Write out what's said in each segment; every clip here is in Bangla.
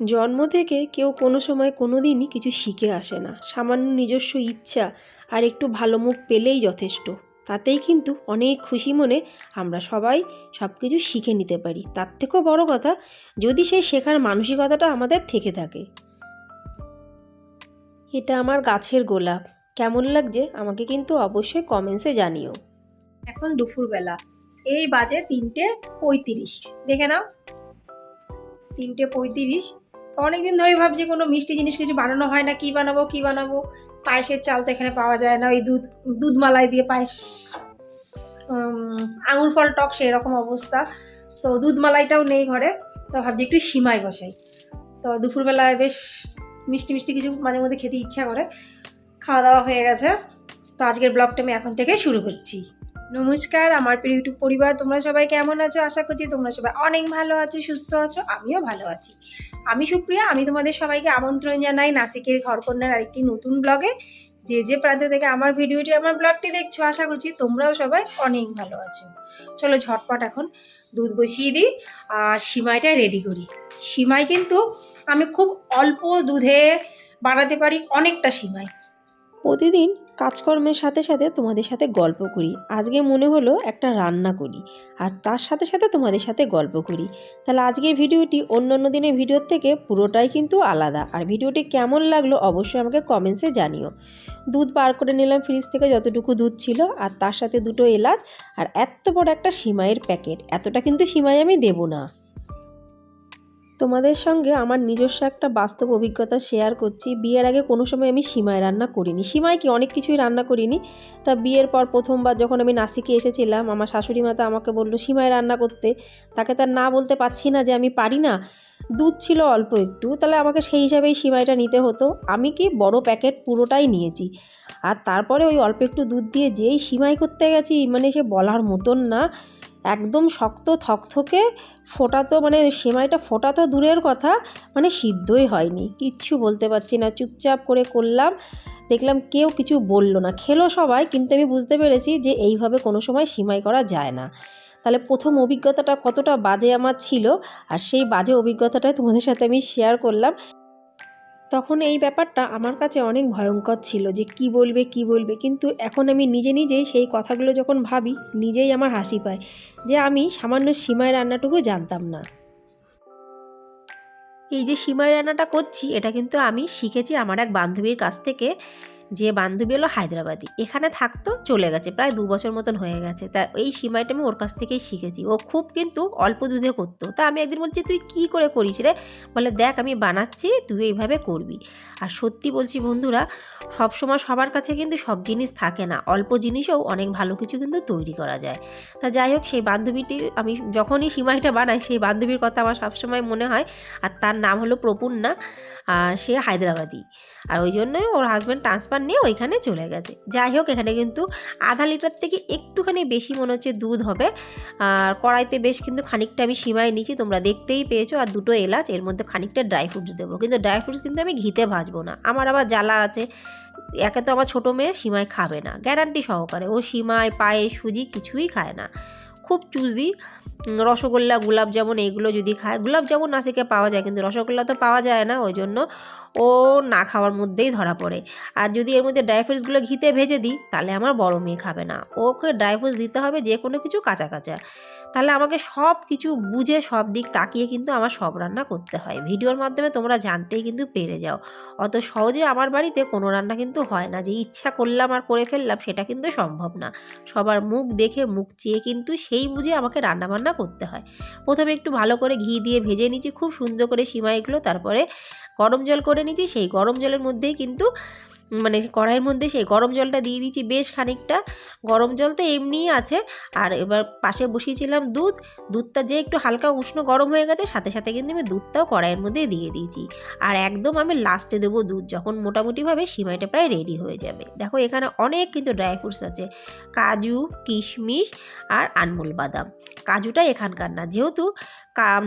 জন্ম থেকে কেউ কোনো সময় কোনো দিনই কিছু শিখে আসে না। সামান্য নিজস্ব ইচ্ছা আর একটু ভালো মুখ পেলেই যথেষ্ট। তাতেই কিন্তু অনেক খুশি মনে আমরা সবাই সব কিছু শিখে নিতে পারি। তার থেকেও বড় কথা, যদি সেই শেখার মানসিকতাটা আমাদের থেকে থাকে। এটা আমার গাছের গোলাপ। কেমন লাগছে আমাকে কিন্তু অবশ্যই কমেন্টসে জানিও। এখন দুপুরবেলা, এই বাজে 3:35। দেখে নাও, 3:35। তো অনেকদিন ধরেই ভাবছি কোনো মিষ্টি জিনিস কিছু বানানো হয় না, কি বানাবো। পায়েসের চাল তো এখানে পাওয়া যায় না, ওই দুধ মালাই দিয়ে পায়েস, আঙুর ফল টক সেই রকম অবস্থা। তো দুধ মালাইটাও নেই ঘরে, তো ভাবছি একটু সিমাই বসাই। তো দুপুরবেলায় বেশ মিষ্টি মিষ্টি কিছু মাঝে মধ্যে খেতে ইচ্ছা করে। খাওয়া দাওয়া হয়ে গেছে, তো আজকের ব্লগটা আমি এখন থেকে শুরু করছি। নমস্কার আমার প্রিয় ইউটিউব পরিবার, তোমরা সবাই কেমন আছো? আশা করছি তোমরা সবাই অনেক ভালো আছো, সুস্থ আছো। আমিও ভালো আছি। আমি সুপ্রিয়া, আমি তোমাদের সবাইকে আমন্ত্রণ জানাই নাসিকের ঘরকন্যার আরেকটি নতুন ব্লগে। যে প্রান্ত থেকে আমার ব্লগটি দেখছো, আশা করছি তোমরাও সবাই অনেক ভালো আছো। চলো ঝটপট এখন দুধ বসিয়ে দিই আর সিমাইটা রেডি করি। সিমাই কিন্তু আমি খুব অল্প দুধে বানাতে পারি অনেকটা সিমাই। প্রতিদিন কাজকর্মের সাথে সাথে তোমাদের সাথে গল্প করি। আজকে মনে হলো একটা রান্না করি আর তার সাথে সাথে তোমাদের সাথে গল্প করি। তাহলে আজকের ভিডিওটি অন্য দিনের ভিডিওর থেকে পুরোটাই কিন্তু আলাদা। আর ভিডিওটি কেমন লাগলো অবশ্যই আমাকে কমেন্টসে জানিও। দুধ বার করে নিলাম ফ্রিজ থেকে, যতটুকু দুধ ছিল, আর তার সাথে 2টো এলাচ আর এত বড় একটা সিমাইয়ের প্যাকেট। এতটা কিন্তু সিমাই আমি দেবো না। তোমাদের সঙ্গে আমার নিজস্ব একটা বাস্তব অভিজ্ঞতা শেয়ার করছি। বিয়ের আগে কোনো সময় আমি সিমাই রান্না করিনি। সিমাই কি, অনেক কিছুই রান্না করিনি। তা বিয়ের পর প্রথমবার যখন আমি নাসিকে এসেছিলাম, আমার শাশুড়ি মা তো আমাকে বললো সিমাই রান্না করতে। তাকে তার না বলতে পারছি না যে আমি পারি না। দুধ ছিল অল্প একটু, তাহলে আমাকে সেই হিসাবেই সিমাইটা নিতে হতো। আমি কি বড় প্যাকেট পুরোটাই নিয়েছি। আর তারপরে ওই অল্প একটু দুধ দিয়ে যেই সিমাই করতে গেছি, মানে সে বলার মতন না। একদম শক্ত থকথকে, ফোটাতো, মানে সেমাইটা ফোটাতো দূরের কথা, মানে সিদ্ধই হয়নি। কিচ্ছু বলতে পারছি না, চুপচাপ করে করলাম। দেখলাম কেউ কিছু বলল না, খেলো সবাই, কিন্তু আমি বুঝতে পেরেছি যে এইভাবে কোনো সময় সিমাই করা যায় না। তাহলে প্রথম অভিজ্ঞতাটা কতটা বাজে আমার ছিল, আর সেই বাজে অভিজ্ঞতাটাই তোমাদের সাথে আমি শেয়ার করলাম। তখন এই ব্যাপারটা আমার কাছে অনেক ভয়ঙ্কর ছিল যে কি বলবে, কিন্তু এখন আমি নিজেই সেই কথাগুলো যখন ভাবি, নিজেই আমার হাসি পায় যে আমি সামান্য সিমাই রান্নাটুকু জানতাম না। এই যে সিমাই রান্নাটা করছি, এটা কিন্তু আমি শিখেছি আমার এক বান্ধবীর কাছ থেকে। যে বান্ধবী হলো হায়দ্রাবাদি, এখানে থাকতো, চলে গেছে, প্রায় 2 বছর মতন হয়ে গেছে। তা এই সিমাইটা আমি ওর কাছ থেকেই শিখেছি। ও খুব কিন্তু অল্প দুধে করতো। তা আমি একদিন বলছি, তুই কি করে করিস রে? বলে, দেখ আমি বানাচ্ছি, তুই এইভাবে করবি। আর সত্যি বলছি বন্ধুরা, সবসময় সবার কাছে কিন্তু সব জিনিস থাকে না। অল্প জিনিসেও অনেক ভালো কিছু কিন্তু তৈরি করা যায়। তা যাই হোক, সেই বান্ধবীটি, আমি যখনই সিমাইটা বানাই সেই বান্ধবীর কথা আমার সবসময় মনে হয়। আর তার নাম হলো প্রপুর্ণা। সে হায়দ্রাবাদি। আর ওই জন্যই ওর হাজব্যান্ড ট্রান্সফার নিয়ে ওইখানে চলে গেছে। যাই হোক, এখানে কিন্তু আধা লিটার থেকে একটুখানি বেশি মনে হচ্ছে দুধ হবে। আর কড়াইতে বেশ কিন্তু খানিকটা আমি সিমাই নিয়েছি, তোমরা দেখতেই পেয়েছো। আর 2টো এলাচ, এর মধ্যে খানিকটা ড্রাই ফ্রুটস দেবো। কিন্তু ড্রাই ফ্রুটস কিন্তু আমি ঘিতে ভাজবো না, আমার আবার জ্বালা আছে। একে তো আমার ছোটো মেয়ে সিমাই খাবে না, গ্যারান্টি সহকারে। ও সিমাই, পায়েস, সুজি কিছুই খায় না, খুব চুজি। রসগোল্লা, গোলাপজামুন এইগুলো যদি খায়, গোলাপজামুন নাসিকে পাওয়া যায় কিন্তু রসগোল্লা তো পাওয়া যায় না, ওই জন্য ও না খাওয়ার মধ্যেই ধরা পড়ে। আর যদি এর মধ্যে ড্রাই ফ্রুটসগুলো ঘিতে ভেজে দিই, তাহলে আমার বড় মেয়ে খাবে না। ওকে ড্রাই ফ্রুটস দিতে হবে যে কোনো কিছু কাঁচা কাঁচা। তাহলে আমাকে সব কিছু বুঝে, সব দিক তাকিয়ে কিন্তু আমার সব রান্না করতে হয়। ভিডিওর মাধ্যমে তোমরা জানতেই কিন্তু পেরে যাও। অত সহজে আমার বাড়িতে কোনো রান্না কিন্তু হয় না যে ইচ্ছা করলাম আর করে ফেললাম, সেটা কিন্তু সম্ভব না। সবার মুখ দেখে, মুখ চেয়ে কিন্তু সেই বুঝে আমাকে রান্নাবান্না করতে হয়। প্রথমে একটু ভালো করে ঘি দিয়ে ভেজে নিচ্ছি খুব সুন্দর করে সিমাইগুলো। তারপরে গরম জল করে নিচ্ছি। সেই গরম জলের মধ্যেই কিন্তু, মানে কড়াইয়ের মধ্যে সেই গরম জলটা দিয়ে দিচ্ছি বেশ খানিকটা। গরম জল তো এমনিই আছে। আর এবার পাশে বসিয়েছিলাম দুধটা যে একটু হালকা উষ্ণ গরম হয়ে গেছে, সাথে সাথে কিন্তু আমি দুধটাও কড়াইয়ের মধ্যে দিয়ে দিয়েছি। আর একদম আমি লাস্টে দেবো দুধ, যখন মোটামুটিভাবে সিমাইটা প্রায় রেডি হয়ে যাবে। দেখো এখানে অনেক কিন্তু ড্রাই ফ্রুটস আছে, কাজু, কিশমিশ আর আনমুল বাদাম। কাজুটা এখানকার না, যেহেতু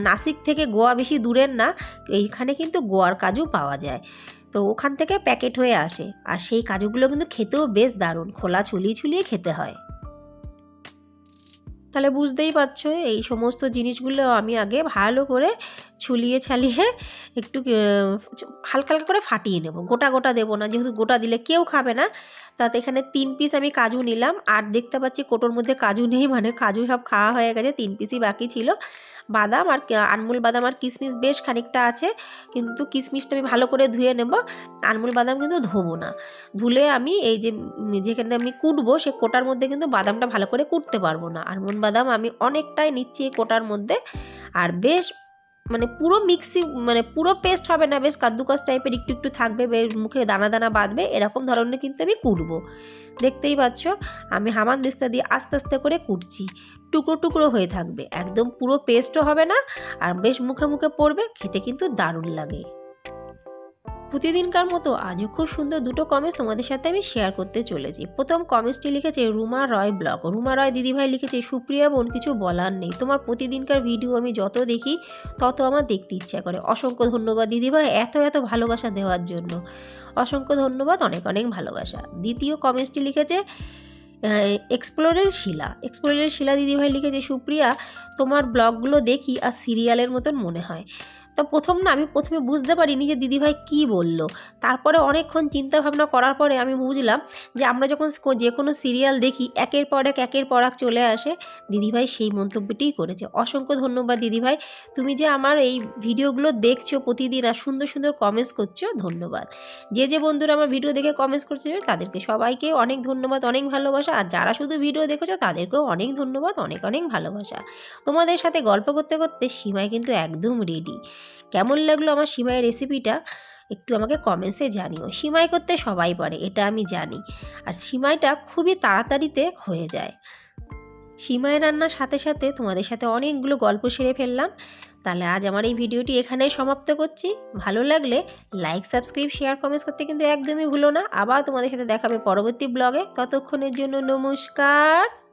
নাসিক থেকে গোয়া বেশি দূরের না, এইখানে কিন্তু গোয়ার কাজু পাওয়া যায়। তো ওখান থেকে প্যাকেট হয়ে আসে। আর সেই কাজুগুলো কিন্তু খেতেও বেশ দারুণ, খোলা ছুলিয়ে খেতে হয়। তাহলে বুঝতেই পারছো এই সমস্ত জিনিসগুলো আমি আগে ভালো করে ছুলিয়ে ছালিয়ে একটু হালকা হালকা করে ফাটিয়ে নেব, গোটা গোটা দেবো না, যেহেতু গোটা দিলে কেউ খাবে না। তাতে এখানে 3 পিস আমি কাজু নিলাম, আর দেখতে পাচ্ছি কোটোর মধ্যে কাজু নেই, মানে কাজু সব খাওয়া হয়ে গেছে, 3 পিসই বাকি ছিল। বাদাম আর আনমুল বাদাম আর কিশমিশ বেশ খানিকটা আছে, কিন্তু কিশমিশটা আমি ভালো করে ধুয়ে নেব, আনমুল বাদাম কিন্তু ধোবো না। ধুলে আমি এই যে যেখানে আমি কুটবো সে কোটার মধ্যে কিন্তু বাদামটা ভালো করে কুটতে পারবো না। আনমুল বাদাম আমি অনেকটাই নিচ্ছি এই কোটার মধ্যে, আর বেশ মানে পুরো মিক্সি মানে পুরো পেস্ট হবে না, বেশ কাদ্দুকাস টাইপের একটু একটু থাকবে, বেশ মুখে দানা দানা বাঁধবে, এরকম ধরনের কিন্তু আমি কুটবো। দেখতেই পাচ্ছ আমি হামানদিস্তা দিয়ে আস্তে আস্তে করে কুটছি, টুকরো টুকরো হয়ে থাকবে, একদম পুরো পেস্টও হবে না, আর বেশ মুখে মুখে পড়বে, খেতে কিন্তু দারুণ লাগে। প্রতিদিনকার মতো আজও খুব সুন্দর দুটো কমেন্টস তোমাদের সাথে আমি শেয়ার করতে চলেছি। প্রথম কমেন্টসটি লিখেছে রুমা রয় ব্লগ। রুমা রয় দিদিভাই লিখেছে, সুপ্রিয়া বোন কিছু বলার নেই, তোমার প্রতিদিনকার ভিডিও আমি যত দেখি তত আমার দেখতে ইচ্ছা করে। অসংখ্য ধন্যবাদ দিদিভাই এত এত ভালোবাসা দেওয়ার জন্য, অসংখ্য ধন্যবাদ, অনেক অনেক ভালোবাসা। দ্বিতীয় কমেন্টসটি লিখেছে এক্সপ্লোরের শিলা দিদিভাই লিখেছে, সুপ্রিয়া তোমার ব্লগগুলো দেখি আর সিরিয়ালের মতন মনে হয়। তো আমি প্রথমে বুঝতে পারিনি যে দিদিভাই কী বলল, তারপরে অনেকক্ষণ চিন্তা ভাবনা করার পরে আমি বুঝলাম যে আমরা যখন যে কোনো সিরিয়াল দেখি একের পর এক চলে আসে, দিদিভাই সেই মন্তব্যটিই করেছে। অসংখ্য ধন্যবাদ দিদিভাই, তুমি যে আমার এই ভিডিওগুলো দেখছো প্রতিদিন আর সুন্দর সুন্দর কমেন্টস করছো, ধন্যবাদ। যে বন্ধুরা আমার ভিডিও দেখে কমেন্টস করছে তাদেরকে সবাইকে অনেক ধন্যবাদ, অনেক ভালোবাসা, আর যারা শুধু ভিডিও দেখেছো তাদেরকেও অনেক ধন্যবাদ, অনেক অনেক ভালোবাসা। তোমাদের সাথে গল্প করতে করতে সিমাই কিন্তু একদম রেডি। কেমন লাগলো আমার সিমাইয়ের রেসিপিটা একটু আমাকে কমেন্টসে জানিও। সিমাই করতে সবাই পারে এটা আমি জানি, আর সিমাইটা খুবই তাড়াতাড়িতে হয়ে যায়। সিমাই রান্নার সাথে সাথে তোমাদের সাথে অনেকগুলো গল্প সেরে ফেললাম। তাহলে আজ আমার এই ভিডিওটি এখানেই সমাপ্ত করছি। ভালো লাগলে লাইক, সাবস্ক্রাইব, শেয়ার, কমেন্টস করতে কিন্তু একদমই ভুলো না। আবার তোমাদের সাথে দেখাবে পরবর্তী ব্লগে। ততক্ষণের জন্য নমস্কার।